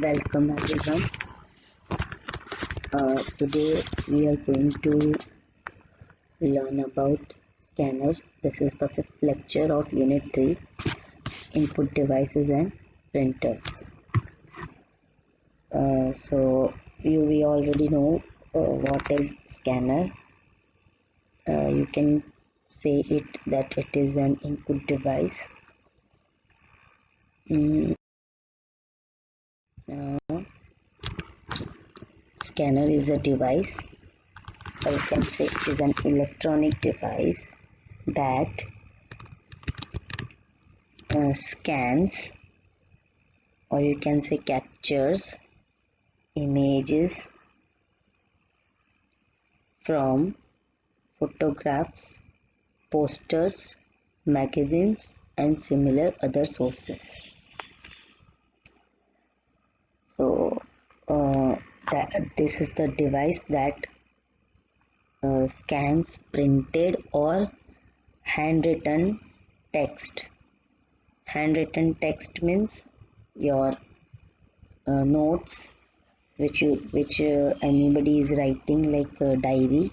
Welcome everyone. Today we are going to learn about scanner. This is the fifth lecture of Unit 3, Input Devices and Printers. We already know what is scanner. You can say it that it is an input device. Scanner is a device, or you can say it is an electronic device that scans, or you can say captures images from photographs, posters, magazines and similar other sources. So this is the device that scans printed or handwritten text. Handwritten text means your notes which anybody is writing, like a diary,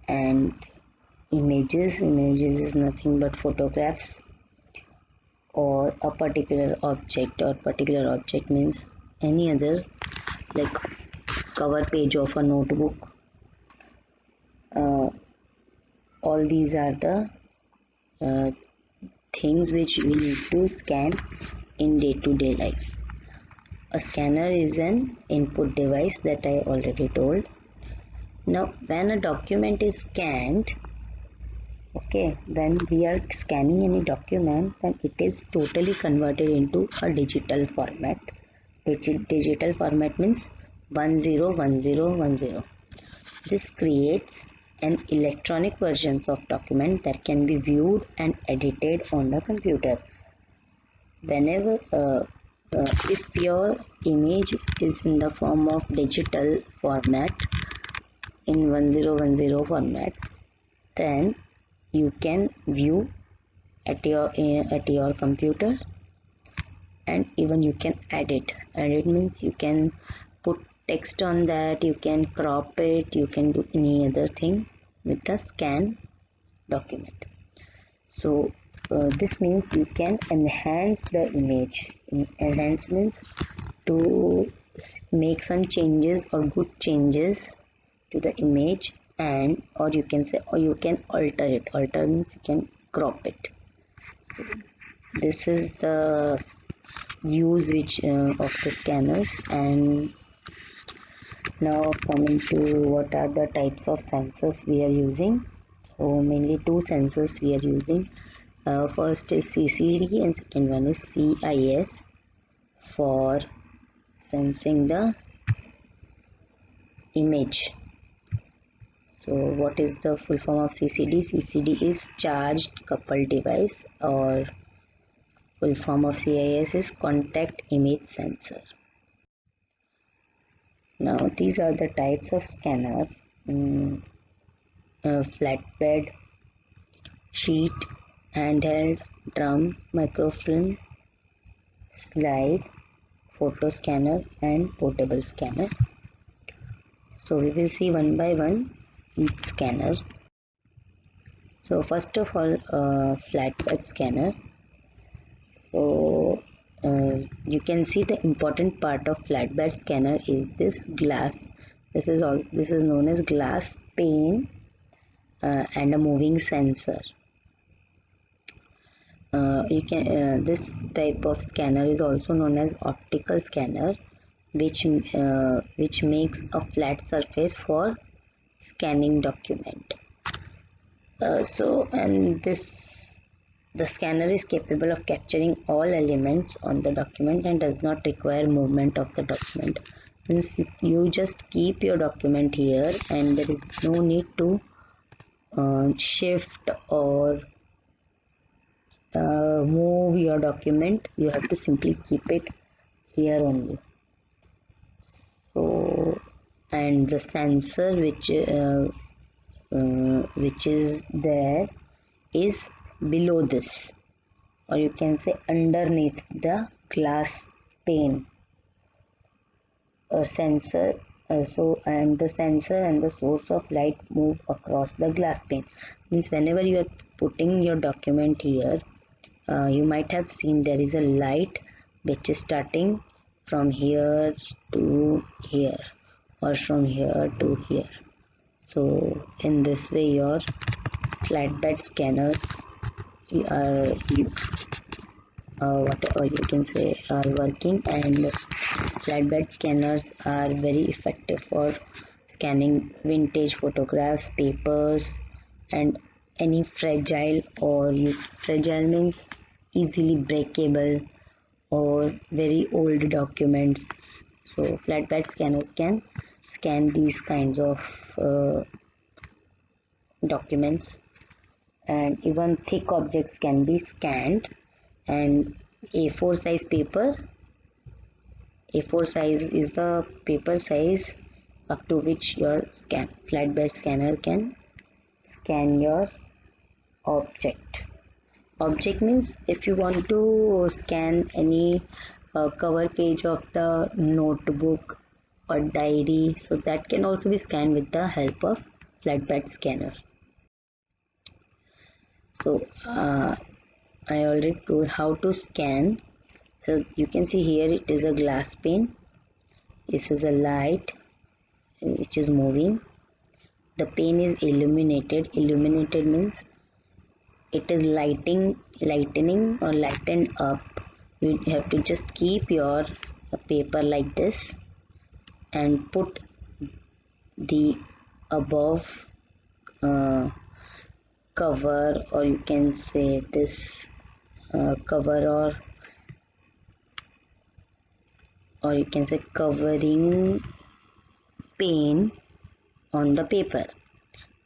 and images is nothing but photographs, or a particular object, or particular object means any other, like cover page of a notebook. All these are the things which we need to scan in day-to-day life. A scanner is an input device that I already told. Now when a document is scanned, when we are scanning any document, then it is totally converted into a digital format. Digital format means 101010. This creates an electronic versions of document that can be viewed and edited on the computer. Whenever if your image is in the form of digital format, in 1010 format, then you can view at your computer, and even you can edit. Edit means you can put text on that, you can crop it, you can do any other thing with the scan document. So this means you can enhance the image. Enhance means to make some changes or good changes to the image, and or you can say, or you can alter it. Alter means you can crop it. So this is the use which of the scanners. And now coming to what are the types of sensors we are using. So mainly two sensors we are using. First is CCD and second one is CIS for sensing the image. So what is the full form of CCD? CCD is charged coupled device, or full form of CIS is contact image sensor. Now these are the types of scanner: flatbed, sheet, handheld, drum, microfilm, slide, photo scanner and portable scanner. So we will see one by one each scanner. So first of all, flatbed scanner. So you can see the important part of flatbed scanner is this glass. This is known as glass pane and a moving sensor. This type of scanner is also known as optical scanner, which makes a flat surface for scanning document. The scanner is capable of capturing all elements on the document and does not require movement of the document. Means you just keep your document here, and there is no need to shift or move your document. You have to simply keep it here only. So, and the sensor which is there is below this, or you can say underneath the glass pane. a sensor and the sensor and the source of light move across the glass pane. Means whenever you are putting your document here, you might have seen there is a light which is starting from here to here or from here to here. So in this way your flatbed scanners are whatever you can say are working, and flatbed scanners are very effective for scanning vintage photographs, papers, and any fragile fragile means easily breakable or very old documents. So flatbed scanners can scan these kinds of documents, and even thick objects can be scanned. And A4 size paper, A4 size is the paper size up to which your flatbed scanner can scan your object. Object means if you want to scan any cover page of the notebook or diary, so that can also be scanned with the help of flatbed scanner. So I already told how to scan. So you can see here it is a glass pane. This is a light which is moving. The pane is illuminated. Illuminated means it is lightening or lightened up. You have to just keep your paper like this and put the above cover, or you can say this cover, or you can say covering pane on the paper.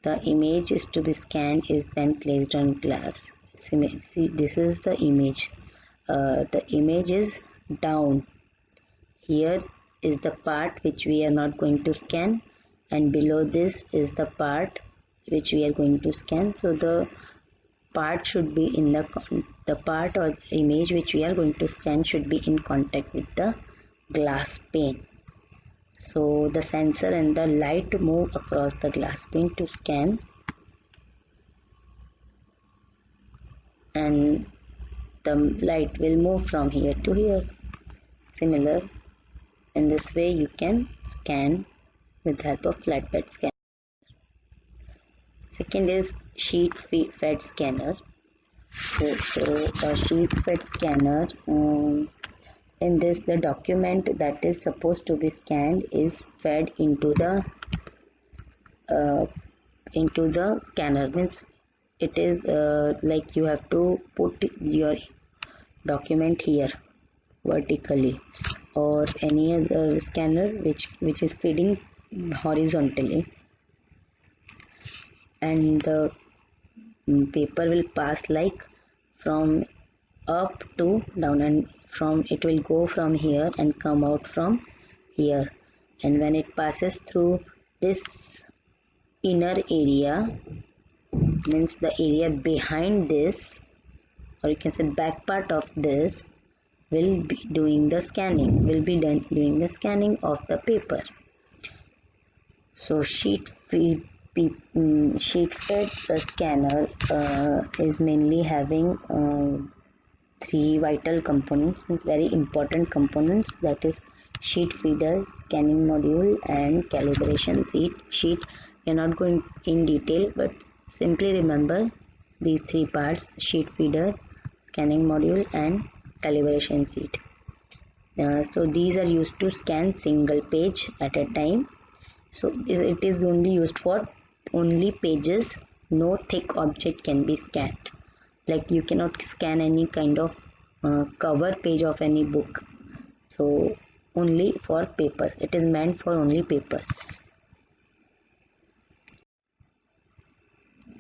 The image is to be scanned is then placed on glass. See, this is the image. The image is down. Here is the part which we are not going to scan, and below this is the part which we are going to scan. So the part should be in the part or image which we are going to scan should be in contact with the glass pane. So the sensor and the light move across the glass pane to scan, and the light will move from here to here. Similar, in this way you can scan with the help of flatbed scanner. Second is sheet fed scanner. So a sheet fed scanner, in this the document that is supposed to be scanned is fed into the scanner. Means it is like you have to put your document here vertically, or any other scanner which is feeding horizontally, and the paper will pass like from up to down, and from it will go from here and come out from here. And when it passes through this inner area, means the area behind this, or you can say back part of this, will be doing the scanning, doing the scanning of the paper. So sheet fed scanner is mainly having three vital components, means very important components, that is sheet feeder, scanning module, and calibration sheet. We are not going in detail, but simply remember these three parts: sheet feeder, scanning module, and calibration sheet. So these are used to scan single page at a time. So it is only used for only pages. No thick object can be scanned. Like you cannot scan any kind of cover page of any book. So only for papers. It is meant for only papers.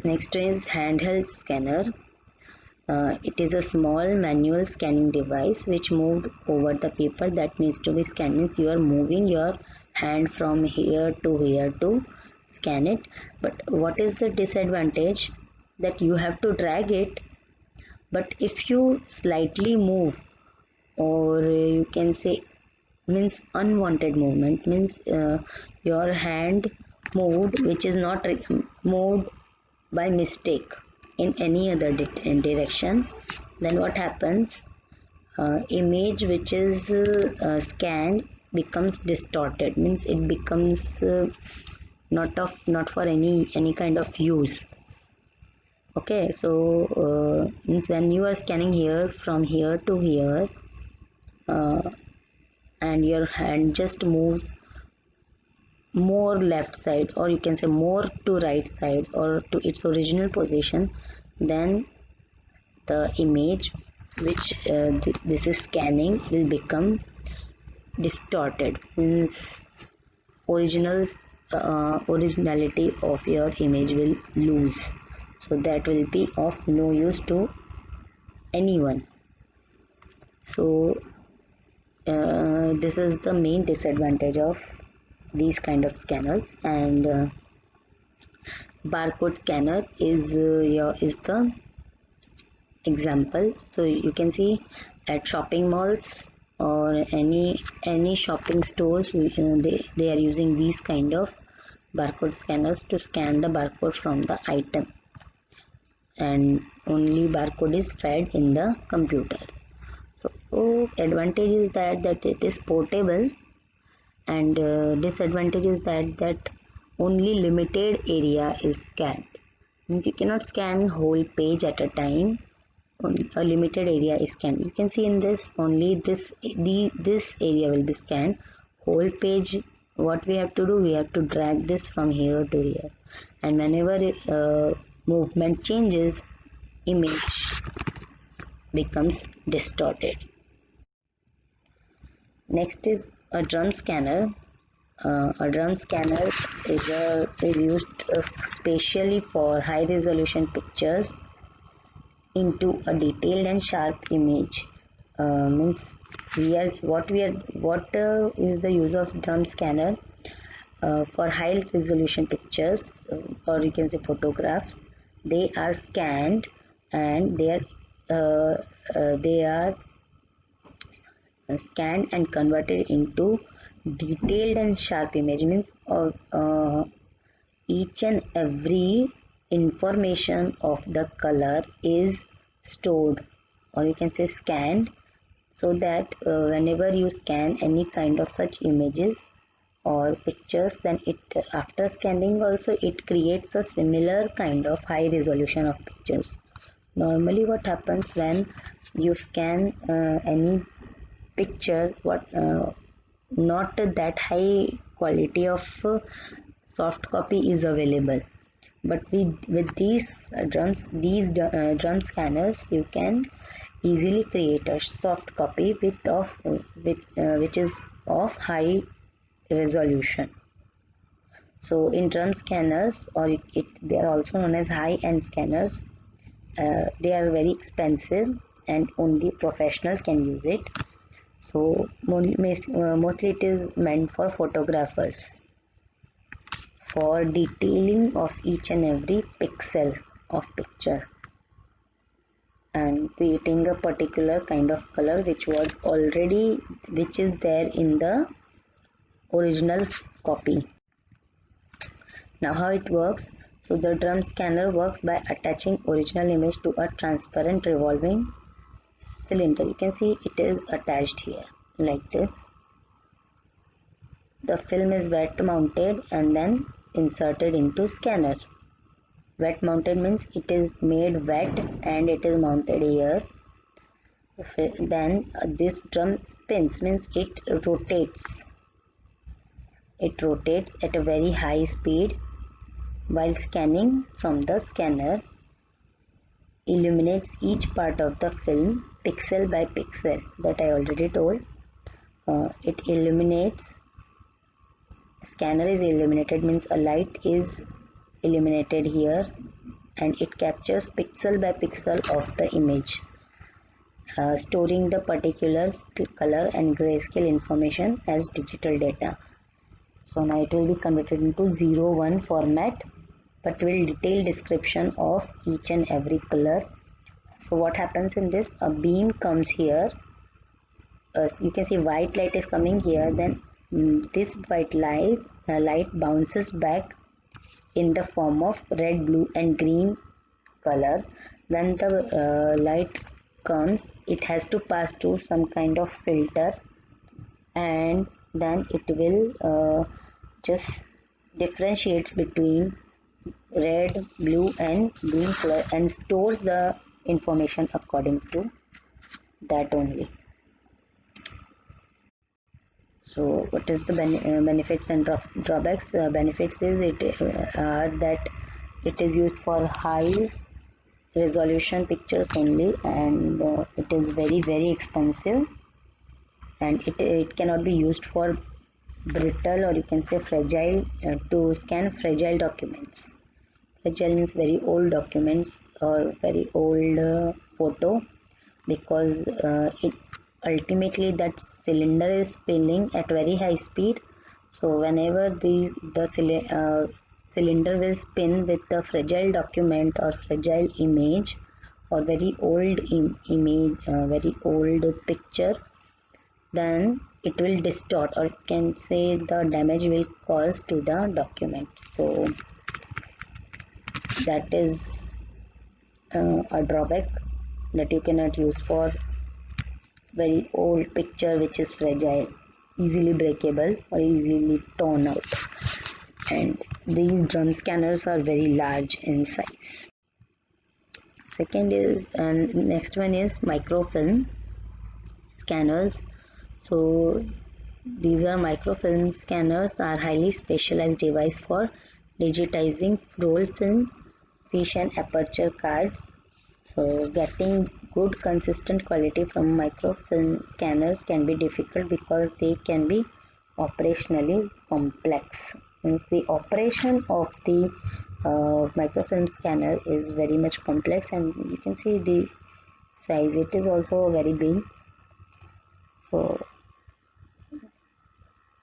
Next is handheld scanner. It is a small manual scanning device which moved over the paper that needs to be scanned. Means you are moving your hand from here to here to scan it. But what is the disadvantage? That you have to drag it. But if you slightly move, or you can say means unwanted movement, means your hand moved which is not moved by mistake in any other direction. Then what happens, image which is scanned becomes distorted, means it becomes not for any kind of use. Okay, so means when you are scanning here from here to here, and your hand just moves more left side, or you can say more to right side or to its original position, then the image which this is scanning will become distorted, means originality of your image will lose, so that will be of no use to anyone. So this is the main disadvantage of these kind of scanners. And barcode scanner is the example. So you can see at shopping malls or any shopping stores, they are using these kind of barcode scanners to scan the barcode from the item, and only barcode is fed in the computer. So advantage is that it is portable, and disadvantage is that only limited area is scanned, means you cannot scan whole page at a time. Only a limited area is scanned. You can see in this only this area will be scanned. Whole page, what we have to do, we have to drag this from here to here, and whenever movement changes, image becomes distorted. Next is a drum scanner. A drum scanner is used specially for high resolution pictures into a detailed and sharp image. Means what is the use of drum scanner? For high resolution pictures, or you can say photographs, they are scanned, and they are scanned and converted into detailed and sharp image, means each and every information of the color is stored, or you can say scanned, so that whenever you scan any kind of such images or pictures, then it after scanning also it creates a similar kind of high resolution of pictures. Normally what happens when you scan any picture, not that high quality of soft copy is available, but with these drum scanners, you can easily create a soft copy which is of high resolution. So in drum scanners, or they are also known as high end scanners, they are very expensive and only professionals can use it. So mostly it is meant for photographers, for detailing of each and every pixel of picture and creating a particular kind of color which is there in the original copy. Now how it works? So the drum scanner works by attaching original image to a transparent revolving cylinder. You can see it is attached here like this. The film is wet mounted and then inserted into scanner. Wet mounted means it is made wet and it is mounted here. Then this drum spins, means it rotates. It rotates at a very high speed while scanning from the scanner. Illuminates each part of the film pixel by pixel, that I already told. It illuminates. Scanner is illuminated means a light is illuminated here, and it captures pixel by pixel of the image, storing the particular color and grayscale information as digital data. So now it will be converted into 0:1 format, but will detail description of each and every color. So what happens in this? A beam comes here you can see white light is coming here, then this white light bounces back in the form of red, blue and green color. When the light comes, it has to pass through some kind of filter, and then it will just differentiates between red, blue and green color and stores the information according to that only. So what is the benefits and drawbacks? Benefits is that it is used for high resolution pictures only, and it is very expensive, and it cannot be used for brittle, or you can say fragile, to scan fragile documents. Fragile means very old documents or very old photo, because it ultimately that cylinder is spinning at very high speed. So whenever the cylinder will spin with the fragile document or fragile image or very old image, very old picture, then it will distort, or can say the damage will cause to the document. So that is a drawback, that you cannot use for very old picture which is fragile, easily breakable or easily torn out. And these drum scanners are very large in size. Second is, and next one is microfilm scanners. So these are microfilm scanners, are highly specialized device for digitizing roll film, fish and aperture cards. So getting good consistent quality from microfilm scanners can be difficult because they can be operationally complex. Means the operation of the microfilm scanner is very much complex, and you can see the size, it is also very big. So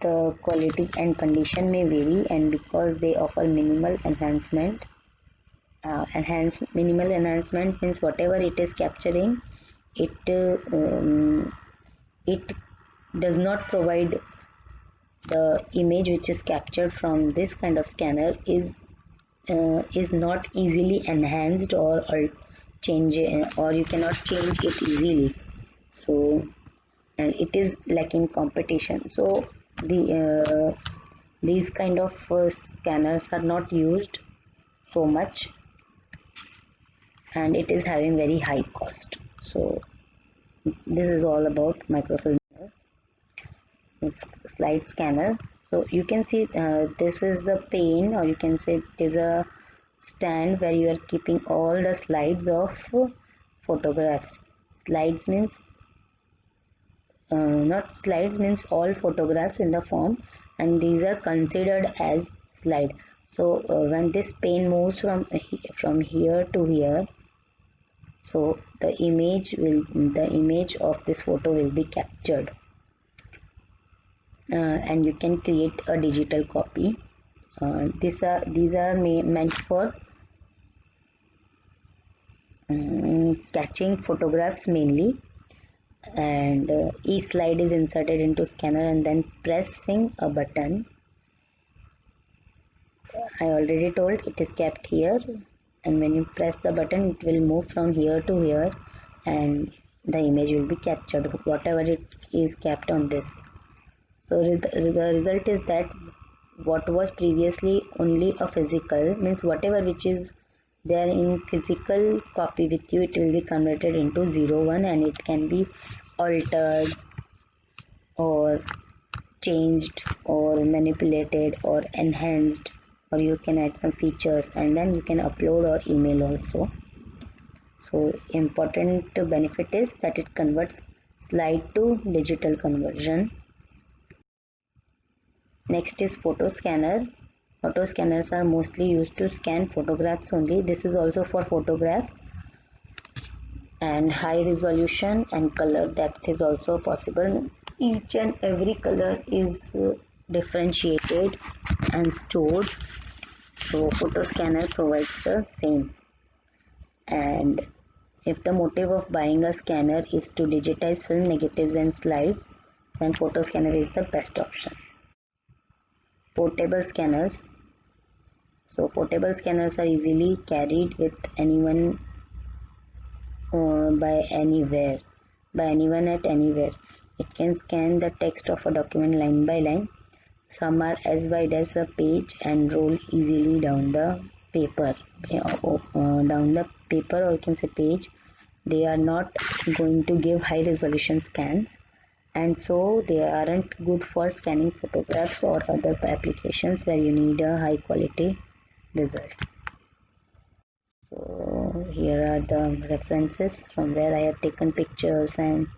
the quality and condition may vary, and because they offer minimal enhancement, minimal enhancement means whatever it is capturing, it it does not provide the image which is captured from this kind of scanner is not easily enhanced or change, or you cannot change it easily. So, and it is lacking competition. So these kind of scanners are not used so much, and it is having very high cost. So this is all about microfilm. It's slide scanner. So you can see this is a pane, or you can say it is a stand where you are keeping all the slides of photographs. Slides means not slides means all photographs in the form, and these are considered as slide. So when this pane moves from here to here, so the image of this photo will be captured, and you can create a digital copy. These are meant for catching photographs mainly, and each slide is inserted into scanner and then pressing a button. I already told it is kept here, and when you press the button it will move from here to here, and the image will be captured, whatever it is kept on this. So the result is that what was previously only a physical, means whatever which is there in physical copy with you, it will be converted into 01, and it can be altered or changed or manipulated or enhanced, or you can add some features, and then you can upload or email also. So important benefit is that it converts slide to digital conversion. Next is photo scanner. Photo scanners are mostly used to scan photographs only. This is also for photographs, and high resolution and color depth is also possible. Each and every color is differentiated and stored. So photo scanner provides the same. And If the motive of buying a scanner is to digitize film negatives and slides, then photo scanner is the best option. Portable scanners. So portable scanners are easily carried with anyone by anyone at anywhere. It can scan the text of a document line by line. Some are as wide as a page and roll easily down the paper, or you can say page. They are not going to give high resolution scans, and so they aren't good for scanning photographs or other applications where you need a high quality result. So here are the references from where I have taken pictures and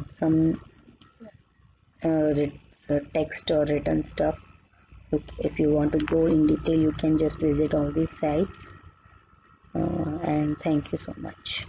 some text or written stuff. If you want to go in detail, you can just visit all these sites. And thank you so much.